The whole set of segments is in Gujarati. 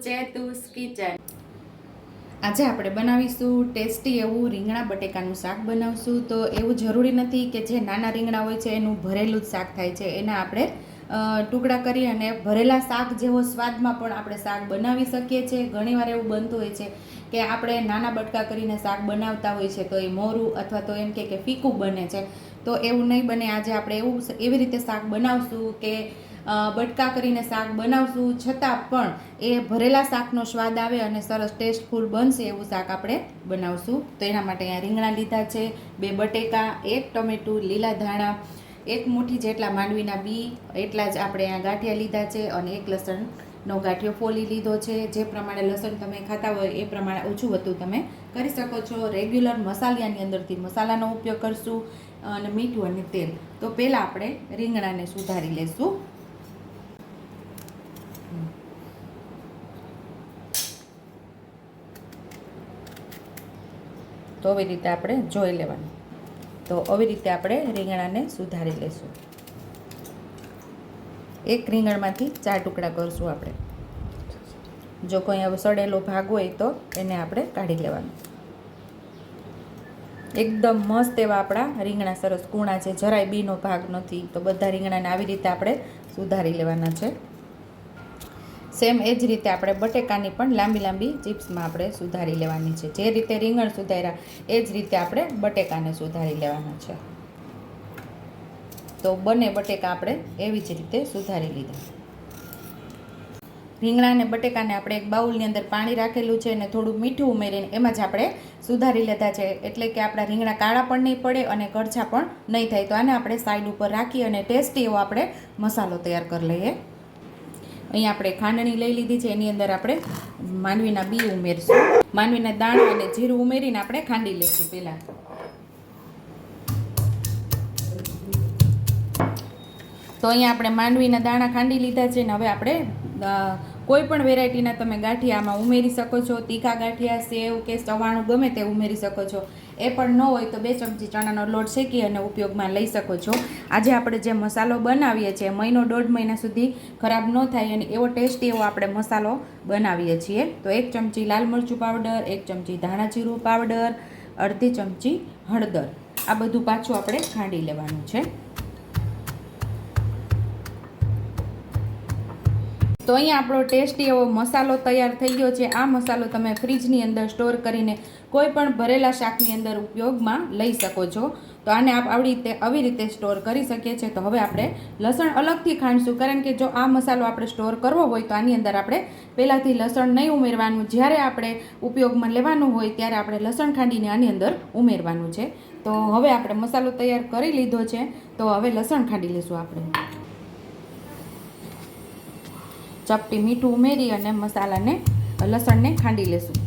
ચેતુસ કિચન। આજે આપણે બનાવીશું ટેસ્ટી એવું રીંગણા બટેકાનું શાક બનાવશું। તો એવું જરૂરી નથી કે જે નાના રીંગણા હોય છે એનું ભરેલું જ શાક થાય છે, એના આપણે ટુકડા કરી અને ભરેલા શાક જેવો સ્વાદમાં પણ આપણે શાક બનાવી શકીએ છીએ। ઘણીવાર એવું બનતું હોય છે કે આપણે નાના બટકા કરીને શાક બનાવતા હોય છે તો એ મોરું અથવા તો એમ કે ફીકું બને છે, તો એવું નહીં બને। આજે આપણે એવી રીતે શાક બનાવશું કે બટકા કરીને શાક બનાવશું છતાં પણ એ ભરેલા શાકનો સ્વાદ આવે અને સરસ ટેસ્ટફુલ બનશે એવું શાક આપણે બનાવશું। તો એના માટે અહીંયા રીંગણા લીધા છે, 2 બટેકા, 1 ટમેટું, લીલા ધાણા, 1 મુઠ્ઠી જેટલા માંડવીના બી એટલા જ આપણે અહીંયા ગાંઠિયા લીધા છે અને 1 લસણનો ગાંઠિયો ફોલી લીધો છે। જે પ્રમાણે લસણ તમે ખાતા હોય એ પ્રમાણે ઓછું વધુ તમે કરી શકો છો। રેગ્યુલર મસાલાની અંદરથી મસાલાનો ઉપયોગ કરશું અને મીઠું અને તેલ। તો પહેલાં આપણે રીંગણાને સુધારી લઈશું। તો આવી રીતે આપણે જોઈ લેવાનું। તો આવી રીતે આપણે રીંગણાને સુધારી લઈશું। એક રીંગણમાંથી 4 ટુકડા કરશું આપણે। જો કોઈ હવે સડેલો ભાગ હોય તો એને આપણે કાઢી લેવાનો। એકદમ મસ્ત એવા આપણા રીંગણા સરસ કૂણા છે, જરાય બીનો ભાગ નથી। તો બધા રીંગણાને આવી રીતે આપણે સુધારી લેવાના છે। સેમ એ જ રીતે આપણે બટેકાની પણ લાંબી લાંબી ચિપ્સમાં આપણે સુધારી લેવાની છે। જે રીતે રીંગણ સુધાર્યા એ જ રીતે આપણે બટેકાને સુધારી લેવાના છે। તો બંને બટેકા આપણે એવી જ રીતે સુધારી લીધા। રીંગણા અને બટેકાને આપણે એક બાઉલની અંદર પાણી રાખેલું છે અને થોડું મીઠું ઉમેરીને એમાં જ આપણે સુધારી લીધા છે, એટલે કે આપણા રીંગણા કાળા પણ નહીં પડે અને કરછા પણ નહીં થાય। તો આને આપણે સાઈડ ઉપર રાખી અને ટેસ્ટી એવો આપણે મસાલો તૈયાર કરી લઈએ। અહીં આપણે ખાંડણી લઈ લીધી છે, એની અંદર આપણે માંડવીના બી ઉમેરશું, માંડવીના દાણા અને જીરું ઉમેરીને આપણે ખાંડી લઈશું પહેલાં। તો અહીંયા આપણે માંડવીના દાણા ખાંડી લીધા છે ને હવે આપણે કોઈ પણ વેરાયટીના તમે ગાંઠિયા આમાં ઉમેરી શકો છો। તીખા ગાંઠિયા, સેવ કે ચવાણું ગમે તે ઉમેરી શકો છો। એ પણ ન હોય તો 2 ચમચી ચણાનો લોટ શેકી અને ઉપયોગમાં લઈ શકો છો। આજે આપણે જે મસાલો બનાવીએ છીએ 1.5 મહિના સુધી ખરાબ ન થાય અને એવો ટેસ્ટી એવો આપણે મસાલો બનાવીએ છીએ। તો 1 ચમચી લાલ મરચું પાવડર, 1 ચમચી ધાણા જીરું પાવડર, અડધી ચમચી હળદર, આ બધું પાછું આપણે ખાંડી લેવાનું છે। તો અહીંયા આપણો ટેસ્ટી એવો મસાલો તૈયાર થઈ ગયો છે। આ મસાલો તમે ફ્રીજની અંદર સ્ટોર કરીને કોઈ પણ ભરેલા શાકની અંદર ઉપયોગમાં લઈ શકો છો। તો આને આવી રીતે સ્ટોર કરી શકીએ છીએ। તો હવે આપણે લસણ અલગથી ખાંડશું, કારણ કે જો આ મસાલો આપણે સ્ટોર કરવો હોય તો આની અંદર આપણે પહેલાંથી લસણ નહીં ઉમેરવાનું, જ્યારે આપણે ઉપયોગમાં લેવાનું હોય ત્યારે આપણે લસણ ખાંડીને આની અંદર ઉમેરવાનું છે। તો હવે આપણે મસાલો તૈયાર કરી લીધો છે, તો હવે લસણ ખાંડી લઈશું આપણે। ચપટી મીઠું ઉમેરી અને મસાલાને લસણને ખાંડી લેશું।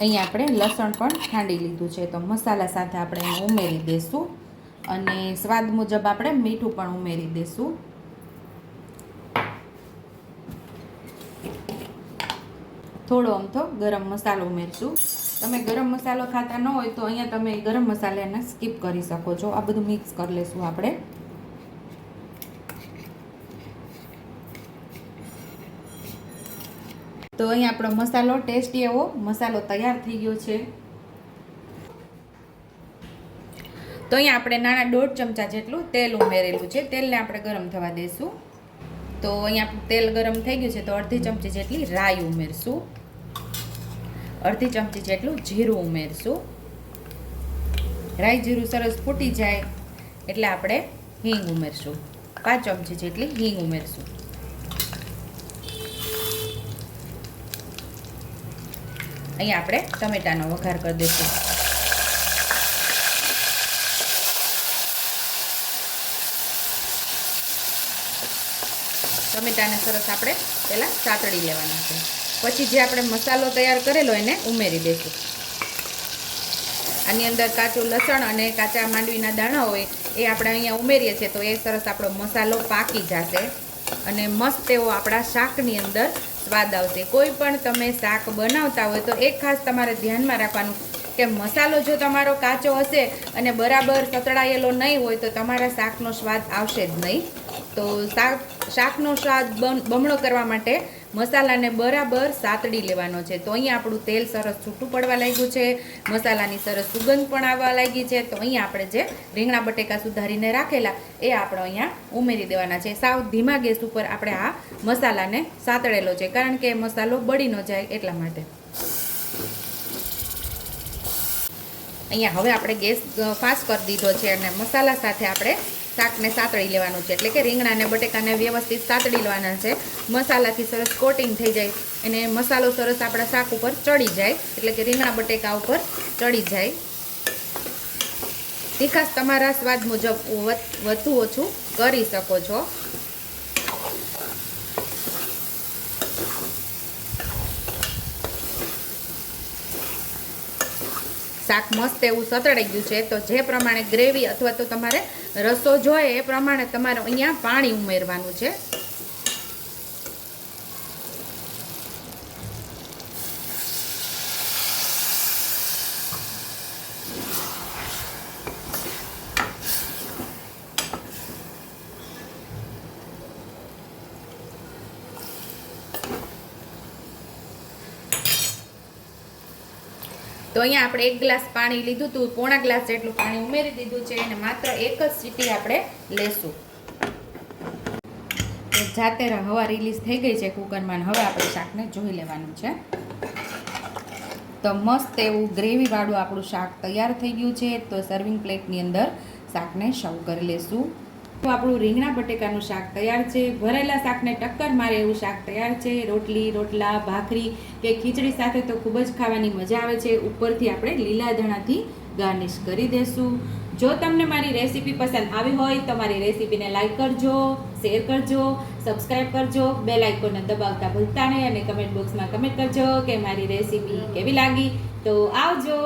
અહીંયા આપણે લસણ પણ ખાંડી લીધું છે, તો મસાલા સાથે આપણે એને ઉમેરી દઈશું અને સ્વાદ મુજબ આપણે મીઠું પણ ઉમેરી દઈશું। થોડો અમથો ગરમ મસાલો ઉમેરશું। તમે ગરમ મસાલો ખાતા ન હોય તો અહીંયા તમે ગરમ મસાલાને સ્કીપ કરી શકો છો। આ બધું મિક્સ કરી લઈશું આપણે। તો અહીં આપણો મસાલો ટેસ્ટી એવો મસાલો તૈયાર થઈ ગયો છે। તો અહીંયા આપણે નાના 1.5 ચમચા જેટલું તેલ ઉમેરેલું છે, તેલને આપણે ગરમ થવા દઈશું। તો અહીંયા તેલ ગરમ થઈ ગયું છે, તો અડધી ચમચી જેટલી રાઈ ઉમેરશું, અડધી ચમચી જેટલું જીરું ઉમેરશું। રાઈ જીરું સરસ ફૂટી જાય એટલે આપણે હિંગ ઉમેરશું, 5 ચમચી જેટલી હિંગ ઉમેરશું। અહીંયા આપણે ટમેટાનો વઘાર કરી દઈશું। ટમેટાને સરસ આપણે પહેલાં સાતળી લેવાના છે, પછી જે આપણે મસાલો તૈયાર કરેલો એને ઉમેરી દઈશું। આની અંદર કાચું લસણ અને કાચા માંડવીના દાણા હોય એ આપણે અહીંયા ઉમેરીએ છીએ, તો એ સરસ આપણો મસાલો પાકી જશે અને મસ્ત એવો આપણા શાકની અંદર સ્વાદ આવશે। કોઈ પણ તમે શાક બનાવતા હોય તો એક ખાસ તમારે ધ્યાનમાં રાખવાનું કે મસાલો જો તમારો કાચો હશે અને બરાબર સતળાયેલો નહીં હોય તો તમારા શાકનો સ્વાદ આવશે જ નહીં. તો શાકનો સ્વાદ બમણો કરવા માટે મસાલાને બરાબર સાતડી લેવાનો છે. તો અહીંયા આપણું તેલ સરસ છૂટું પડવા લાગ્યું છે, મસાલાની સરસ સુગંધ પણ આવવા લાગી છે. તો અહીંયા આપણે જે રીંગણા બટેકા સુધારીને રાખેલા એ આપણે અહીંયા ઉમેરી દેવાના છે. સાવ ધીમા ગેસ ઉપર આપણે આ મસાલાને સાતળેલો છે, કારણ કે મસાલો બળી ન જાય એટલા માટે. અહીંયા હવે આપણે ગેસ ફાસ્ટ કરી દીધો છે અને મસાલા સાથે આપણે શાકને સાતળી લેવાનું છે. એટલે કે રીંગણા અને બટેકાને વ્યવસ્થિત સાતળી લેવાના છે. મસાલાથી સરસ કોટિંગ થઈ જાય અને મસાલો સરસ આપણા શાક ઉપર ચડી જાય, એટલે કે રીંગણા બટેકા ઉપર ચડી જાય. તીખાશ તમારા સ્વાદ મુજબ વધુ ઓછું કરી શકો છો. શાક મસ્ત એવું સતળાઈ ગયું છે. તો જે પ્રમાણે ગ્રેવી અથવા તો તમારે રસો જોઈએ એ પ્રમાણે તમારે અહીંયા પાણી ઉમેરવાનું છે. તો અહીંયા આપણે 1 ગ્લાસ પાણી લીધું હતું, પોણા ગ્લાસ જેટલું પાણી ઉમેરી દીધું છે અને માત્ર એક જ સીટી આપણે લેશું. જાતે હવા રિલીઝ થઈ ગઈ છે કુકરમાં. હવે આપણે શાકને જોઈ લેવાનું છે. તો મસ્ત એવું ગ્રેવીવાળું આપણું શાક તૈયાર થઈ ગયું છે. તો સર્વિંગ પ્લેટની અંદર શાકને સર્વ કરી લેશું. તો આપણું રીંગણા બટેકાનું શાક તૈયાર છે. ભરેલા શાકને ટક્કર મારે એવું શાક તૈયાર છે. રોટલી, રોટલા, ભાખરી કે ખીચડી સાથે તો ખૂબ જ ખાવાની મજા આવે છે. ઉપરથી આપણે લીલા ધાણાથી ગાર્નિશ કરી દેશું. જો તમને મારી રેસીપી પસંદ આવી હોય તો મારી રેસીપીને લાઈક કરજો, શેર કરજો, સબસ્ક્રાઈબ કરજો, બેલ આઇકોનને દબાવતા ભૂલતા નહીં અને કમેન્ટ બોક્સમાં કમેન્ટ કરજો કે મારી રેસીપી કેવી લાગી. તો આવજો.